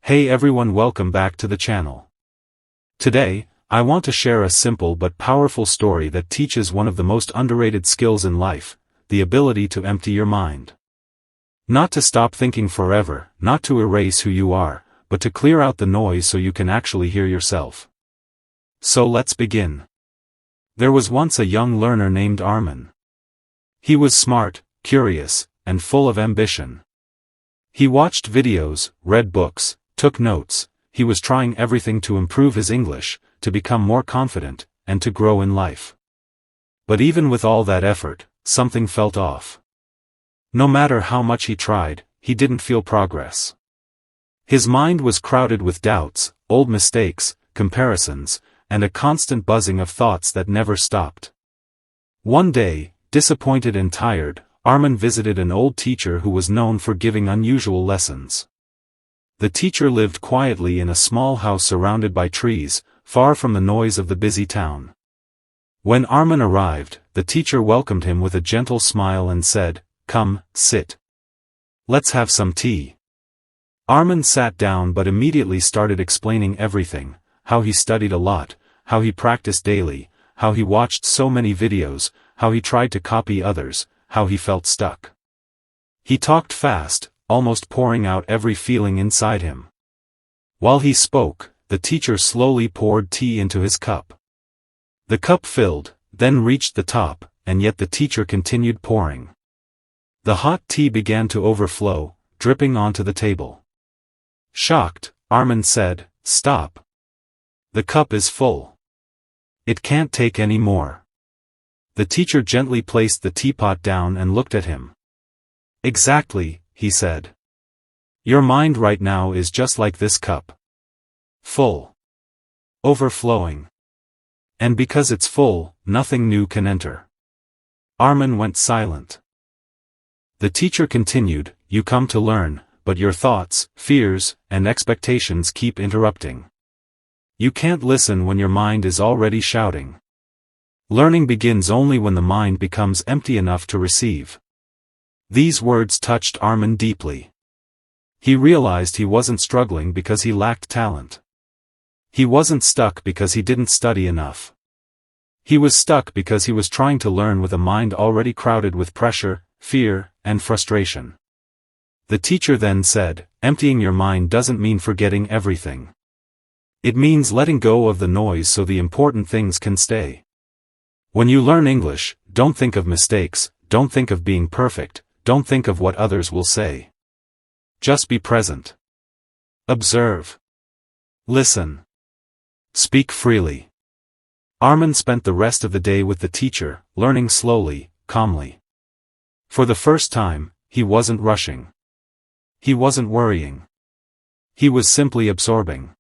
Hey everyone, welcome back to the channel. Today, I want to share a simple but powerful story that teaches one of the most underrated skills in life, the ability to empty your mind. Not to stop thinking forever, not to erase who you are, but to clear out the noise so you can actually hear yourself. So let's begin. There was once a young learner named Armin. He was smart, curious, and full of ambition. He watched videos, read books, took notes. He was trying everything to improve his English, to become more confident, and to grow in life. But even with all that effort, something felt off. No matter how much he tried, he didn't feel progress. His mind was crowded with doubts, old mistakes, comparisons, and a constant buzzing of thoughts that never stopped. One day, disappointed and tired, Armin visited an old teacher who was known for giving unusual lessons. The teacher lived quietly in a small house surrounded by trees, far from the noise of the busy town. When Armin arrived, the teacher welcomed him with a gentle smile and said, "Come, sit. Let's have some tea." Armin sat down but immediately started explaining everything: how he studied a lot, how he practiced daily, how he watched so many videos, how he tried to copy others, how he felt stuck. He talked fast, almost pouring out every feeling inside him. While he spoke, the teacher slowly poured tea into his cup. The cup filled, then reached the top, and yet the teacher continued pouring. The hot tea began to overflow, dripping onto the table. Shocked, Armin said, "Stop. The cup is full. It can't take any more." The teacher gently placed the teapot down and looked at him. "Exactly," he said. "Your mind right now is just like this cup. Full. Overflowing. And because it's full, nothing new can enter." Armin went silent. The teacher continued, "You come to learn, but your thoughts, fears, and expectations keep interrupting. You can't listen when your mind is already shouting. Learning begins only when the mind becomes empty enough to receive." These words touched Armin deeply. He realized he wasn't struggling because he lacked talent. He wasn't stuck because he didn't study enough. He was stuck because he was trying to learn with a mind already crowded with pressure, fear, and frustration. The teacher then said, "Emptying your mind doesn't mean forgetting everything. It means letting go of the noise so the important things can stay. When you learn English, don't think of mistakes, don't think of being perfect, don't think of what others will say. Just be present. Observe. Listen. Speak freely." Armin spent the rest of the day with the teacher, learning slowly, calmly. For the first time, he wasn't rushing. He wasn't worrying. He was simply absorbing.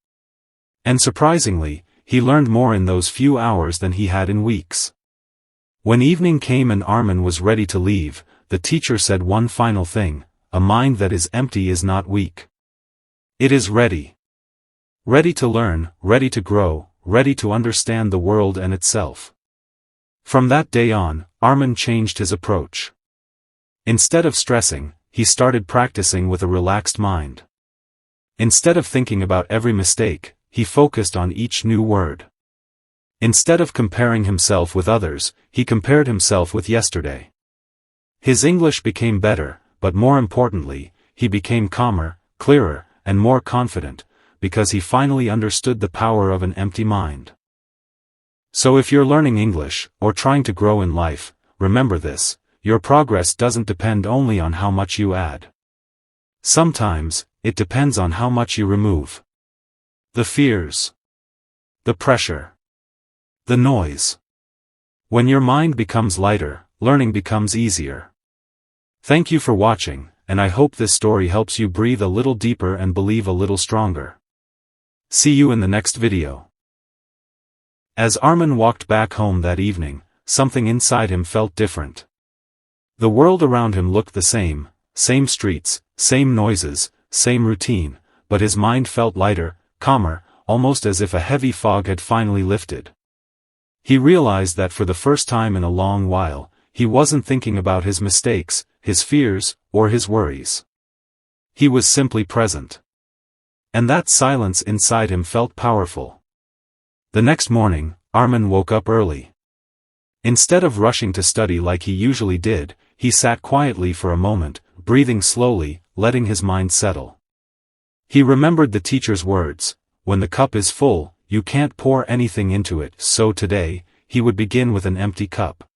And surprisingly, he learned more in those few hours than he had in weeks. When evening came and Armin was ready to leave, the teacher said one final thing: a mind that is empty is not weak. It is ready. Ready to learn, ready to grow, ready to understand the world and itself. From that day on, Armin changed his approach. Instead of stressing, he started practicing with a relaxed mind. Instead of thinking about every mistake, he focused on each new word. Instead of comparing himself with others, he compared himself with yesterday. His English became better, but more importantly, he became calmer, clearer, and more confident, because he finally understood the power of an empty mind. So if you're learning English, or trying to grow in life, remember this: your progress doesn't depend only on how much you add. Sometimes, it depends on how much you remove. The fears. The pressure. The noise. When your mind becomes lighter, learning becomes easier. Thank you for watching, and I hope this story helps you breathe a little deeper and believe a little stronger. See you in the next video. As Armin walked back home that evening, something inside him felt different. The world around him looked the same streets, same noises, same routine, but his mind felt lighter, calmer, almost as if a heavy fog had finally lifted. He realized that for the first time in a long while, he wasn't thinking about his mistakes, his fears, or his worries. He was simply present. And that silence inside him felt powerful. The next morning, Armin woke up early. Instead of rushing to study like he usually did, he sat quietly for a moment, breathing slowly, letting his mind settle. He remembered the teacher's words, "When the cup is full, you can't pour anything into it," so today, he would begin with an empty cup.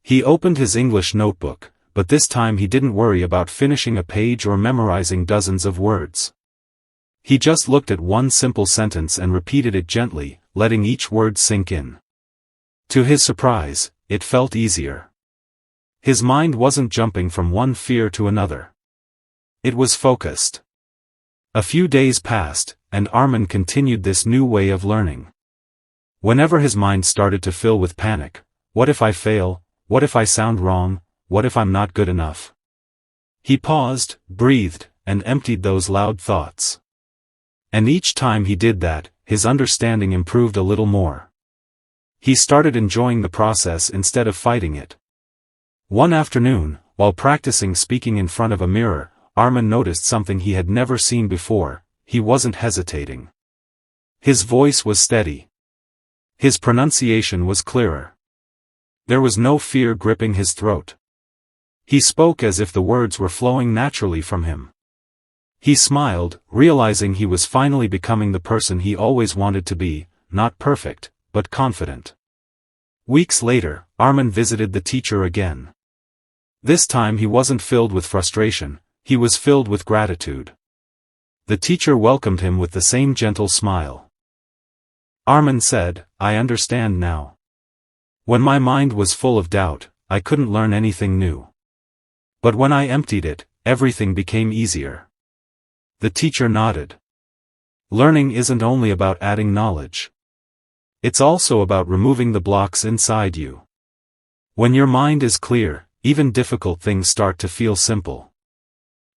He opened his English notebook, but this time he didn't worry about finishing a page or memorizing dozens of words. He just looked at one simple sentence and repeated it gently, letting each word sink in. To his surprise, it felt easier. His mind wasn't jumping from one fear to another. It was focused. A few days passed, and Armin continued this new way of learning. Whenever his mind started to fill with panic, what if I fail? What if I sound wrong? What if I'm not good enough? He paused, breathed, and emptied those loud thoughts. And each time he did that, his understanding improved a little more. He started enjoying the process instead of fighting it. One afternoon, while practicing speaking in front of a mirror, Armin noticed something he had never seen before. He wasn't hesitating. His voice was steady. His pronunciation was clearer. There was no fear gripping his throat. He spoke as if the words were flowing naturally from him. He smiled, realizing he was finally becoming the person he always wanted to be, not perfect, but confident. Weeks later, Armin visited the teacher again. This time he wasn't filled with frustration, he was filled with gratitude. The teacher welcomed him with the same gentle smile. Armin said, "I understand now. When my mind was full of doubt, I couldn't learn anything new. But when I emptied it, everything became easier." The teacher nodded. Learning isn't only about adding knowledge. It's also about removing the blocks inside you. When your mind is clear, even difficult things start to feel simple.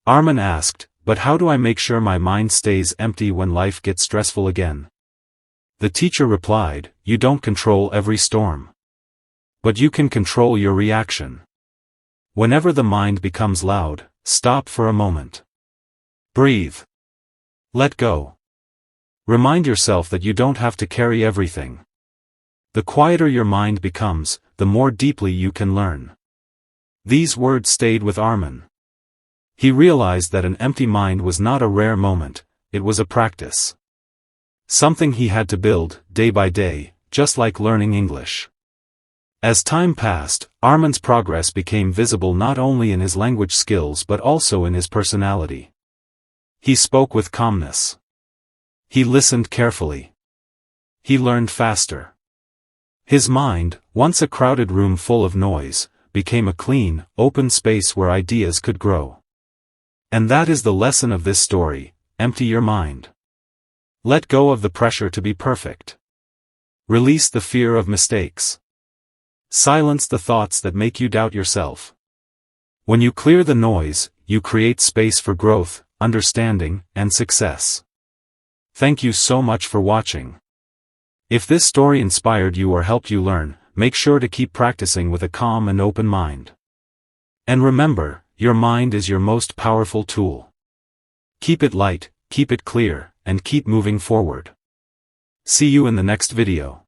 Armin asked, "But how do I make sure my mind stays empty when life gets stressful again?" The teacher replied, "You don't control every storm. But you can control your reaction. Whenever the mind becomes loud, stop for a moment. Breathe. Let go. Remind yourself that you don't have to carry everything. The quieter your mind becomes, the more deeply you can learn." These words stayed with Armin. He realized that an empty mind was not a rare moment, it was a practice. Something he had to build, day by day, just like learning English. As time passed, Armin's progress became visible not only in his language skills but also in his personality. He spoke with calmness. He listened carefully. He learned faster. His mind, once a crowded room full of noise, became a clean, open space where ideas could grow. And that is the lesson of this story: empty your mind. Let go of the pressure to be perfect. Release the fear of mistakes. Silence the thoughts that make you doubt yourself. When you clear the noise, you create space for growth, understanding, and success. Thank you so much for watching. If this story inspired you or helped you learn, make sure to keep practicing with a calm and open mind. And remember, your mind is your most powerful tool. Keep it light, keep it clear, and keep moving forward. See you in the next video.